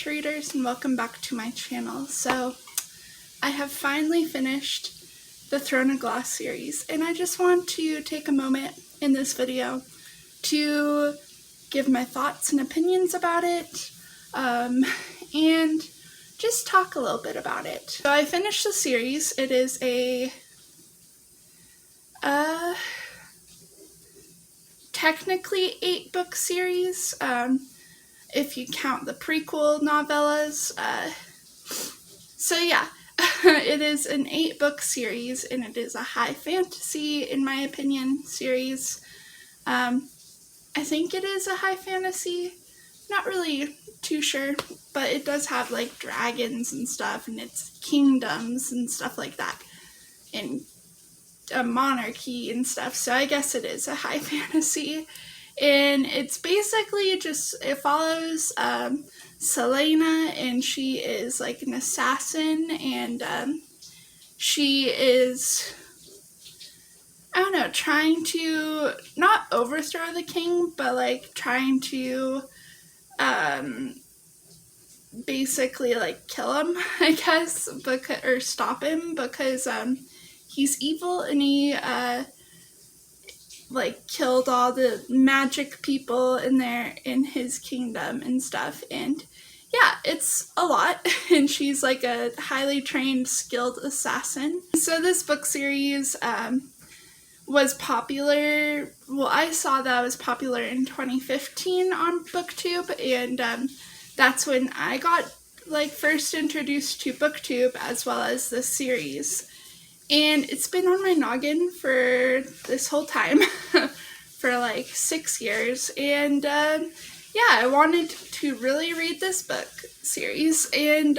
Readers, and welcome back to my channel. So I have finally finished the Throne of Glass series, and I just want to take a moment in this video to give my thoughts and opinions about it, and just talk a little bit about it. So I finished the series. It is a technically 8-book series, if you count the prequel novellas. So yeah, it is an 8-book series, and it is a high fantasy, in my opinion, series. I think it is a high fantasy, not really too sure, but it does have like dragons and stuff, and it's kingdoms and stuff like that, and a monarchy and stuff, so I guess it is a high fantasy. And it's basically just, it follows Selena, and she is like an assassin, and she is, I don't know, trying to not overthrow the king, but like trying to basically like kill him, I guess, or stop him, because he's evil, and he like killed all the magic people in his kingdom and stuff. And yeah, it's a lot. And she's like a highly trained, skilled assassin. So this book series was popular. Well, I saw that it was popular in 2015 on booktube, and that's when I got like first introduced to booktube as well as this series. And it's been on my noggin for this whole time, for like 6 years, and yeah, I wanted to really read this book series, and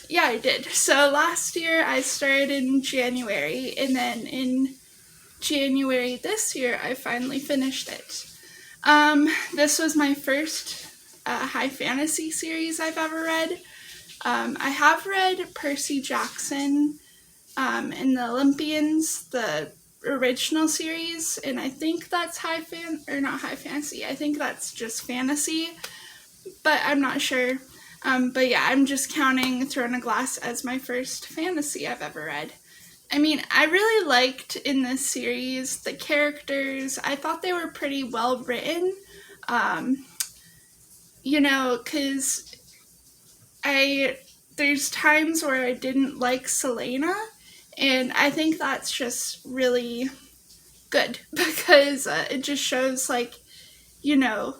yeah, I did. So last year I started in January, and then in January this year I finally finished it. This was my first high fantasy series I've ever read. I have read Percy Jackson in the Olympians, the original series, and I think that's not high fantasy, I think that's just fantasy, but I'm not sure. But yeah, I'm just counting Throne of Glass as my first fantasy I've ever read. I mean, I really liked in this series the characters. I thought they were pretty well written, you know, because there's times where I didn't like Selena, and I think that's just really good, because it just shows, like, you know,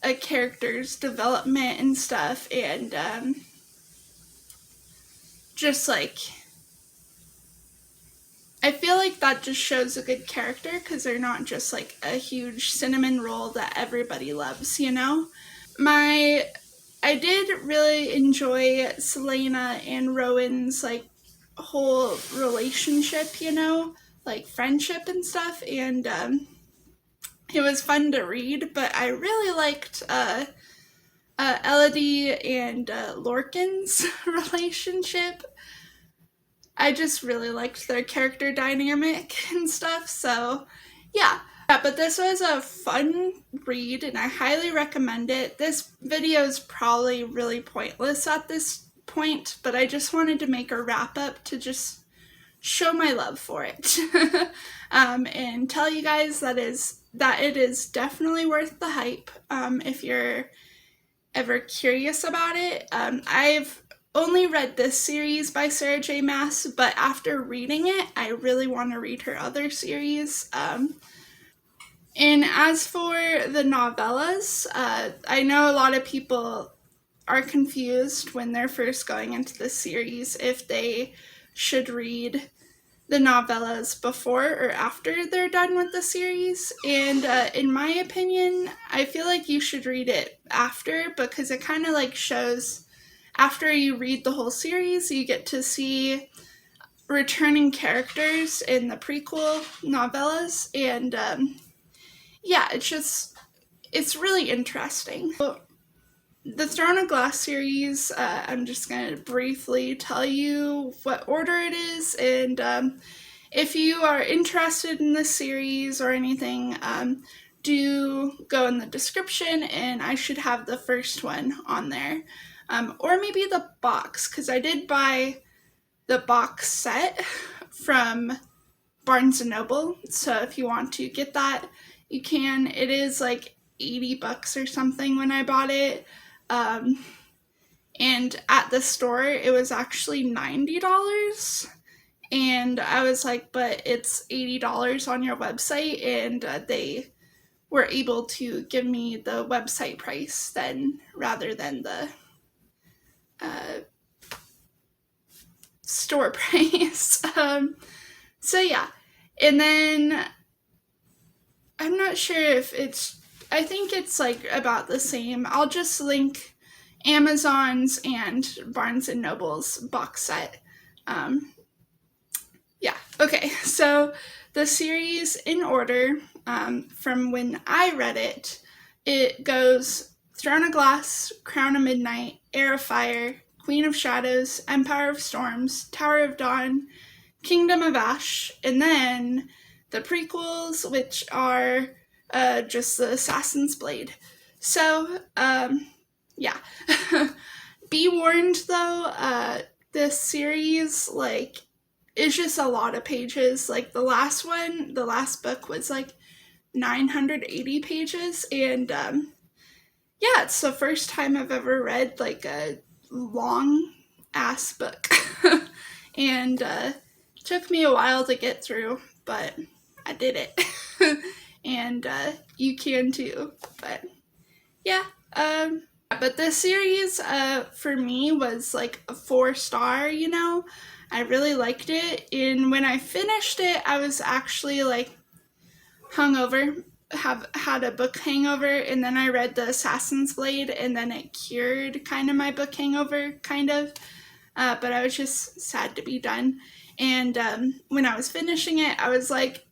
a character's development and stuff, and just like, I feel like that just shows a good character, because they're not just like a huge cinnamon roll that everybody loves, you know? I did really enjoy Selena and Rowan's like whole relationship, you know, like friendship and stuff, and it was fun to read. But I really liked Elodie and Lorcan's relationship. I just really liked their character dynamic and stuff, so yeah. Yeah, but this was a fun read, and I highly recommend it. This video is probably really pointless at this point, but I just wanted to make a wrap-up to just show my love for it. And tell you guys that it is definitely worth the hype, if you're ever curious about it. I've only read this series by Sarah J. Maas, but after reading it, I really want to read her other series. And as for the novellas, I know a lot of people are confused when they're first going into the series if they should read the novellas before or after they're done with the series, and in my opinion, I feel like you should read it after, because it kind of like shows, after you read the whole series, you get to see returning characters in the prequel novellas, and yeah, it's really interesting. The Throne of Glass series, I'm just going to briefly tell you what order it is, and if you are interested in this series or anything, do go in the description, and I should have the first one on there. Or maybe the box, because I did buy the box set from Barnes & Noble, so if you want to get that, you can. It is like $80 or something when I bought it. And at the store, it was actually $90. And I was like, but it's $80 on your website, and they were able to give me the website price then, rather than the store price. So yeah, and then I'm not sure if I think it's like about the same. I'll just link Amazon's and Barnes & Noble's box set. Yeah, okay, so the series in order, from when I read it, it goes Throne of Glass, Crown of Midnight, Heir of Fire, Queen of Shadows, Empire of Storms, Tower of Dawn, Kingdom of Ash, and then the prequels, which are just the Assassin's Blade. So, yeah. Be warned, though, this series, like, is just a lot of pages. Like, the last book was, like, 980 pages, and, yeah, it's the first time I've ever read, like, a long-ass book. And, took me a while to get through, but I did it. And you can too. But yeah, but this series for me was like a 4-star, you know. I really liked it, and when I finished it, I was actually like hungover, had a book hangover, and then I read the Assassin's Blade, and then it cured kind of my book hangover, kind of. But I was just sad to be done. And when I was finishing it, I was like,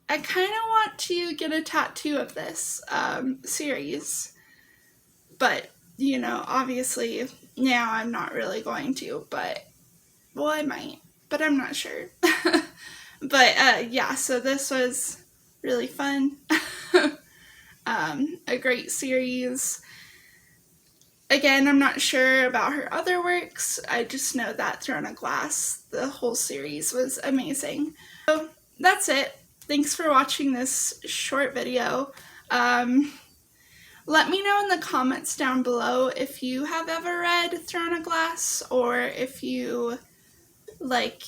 I kind of want to get a tattoo of this series. But, you know, obviously now I'm not really going to, but, well, I might, but I'm not sure. But yeah, so this was really fun. A great series. Again, I'm not sure about her other works. I just know that Throne of Glass, the whole series, was amazing. So that's it. Thanks for watching this short video. Let me know in the comments down below if you have ever read Throne of Glass, or if you, like,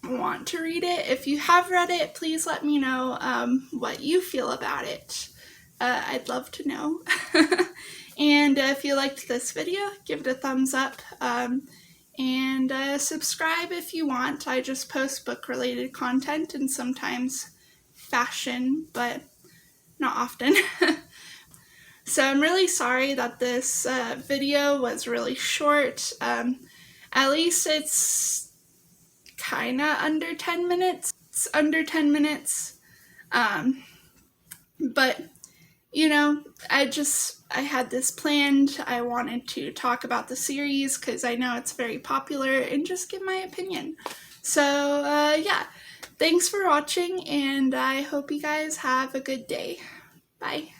want to read it. If you have read it, please let me know what you feel about it. I'd love to know. And if you liked this video, give it a thumbs up, and subscribe if you want. I just post book-related content and sometimes fashion, but not often. So I'm really sorry that this video was really short. At least it's kind of under 10 minutes. It's under 10 minutes. But, you know, I had this planned. I wanted to talk about the series because I know it's very popular, and just give my opinion. So, yeah, thanks for watching, and I hope you guys have a good day. Bye.